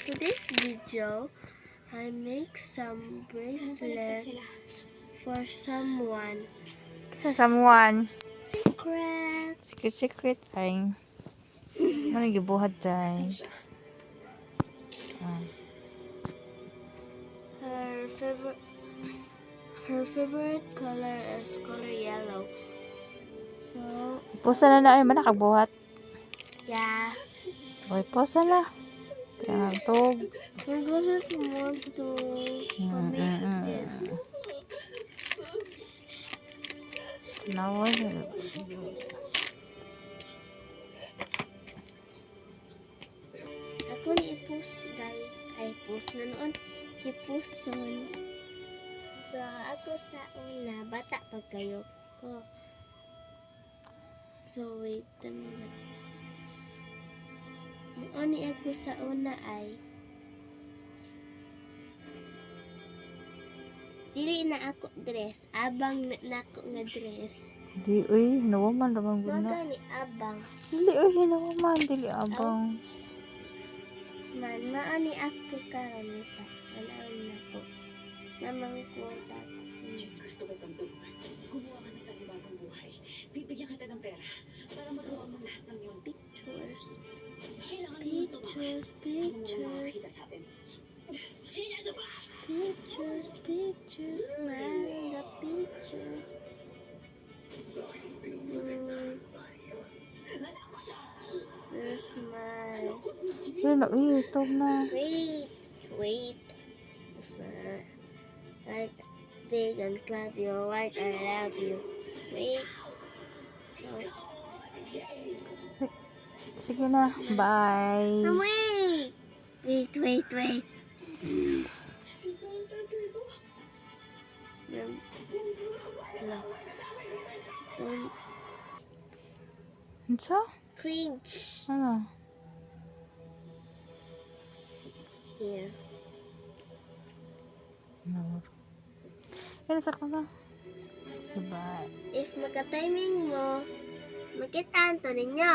today's video, I make some bracelet for someone. Sa someone. Secret. Secret ay. Ano gibuhat guys? Her favorite color is color yellow. So Pusa na ay man nakabuhat. yeah. Oy, pusa na. Kaya tog. We're going to want to make this. Nawal. Ako ni i-post guys. Ay, post na noon. I-poston. So, ako sa una, bata pa kayo ko. So, wait a minute. Noon ni ako sa una ay dili na ako dress. Abang na ako nga dress. Di uy, hinawaman ramang guna. Mga ni abang. Dili uy, hinawaman, dili abang. Man, maani ako karon sa anaon na ko. Namang ko tako. Gusto ko kang tulungan. Gumawa ka ng panibagong buhay. Bibigyan kita ng pera para magawa mo lahat ng iyong Pictures. kailangan mo ito. Pictures. Kita sa atin. Sino ba? Pictures, man, the pictures. This my. Yun na, uy, tog na. Wait. So, like, they don't love you, like I love you. Wait. So, Sige na, bye. oh, wait. Look. Don't Unsa? cringe. Ano? Here. No. Yan, sakto na. Sige, bye. If maka-timing mo, makitaan to ninyo.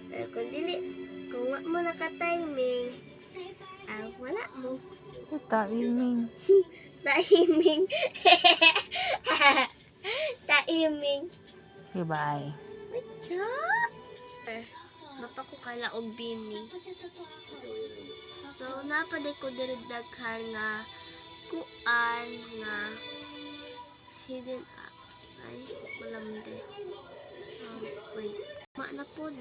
Pero kung dili, kung wala mo naka-timing, wala mo. Timing. Timing. Timing. Okay, bye. Wait, mapa ko kala og bini. So, napaday ko diri daghan nga kuan nga hidden apps. Ay, walam de. Wait. Ma na pod.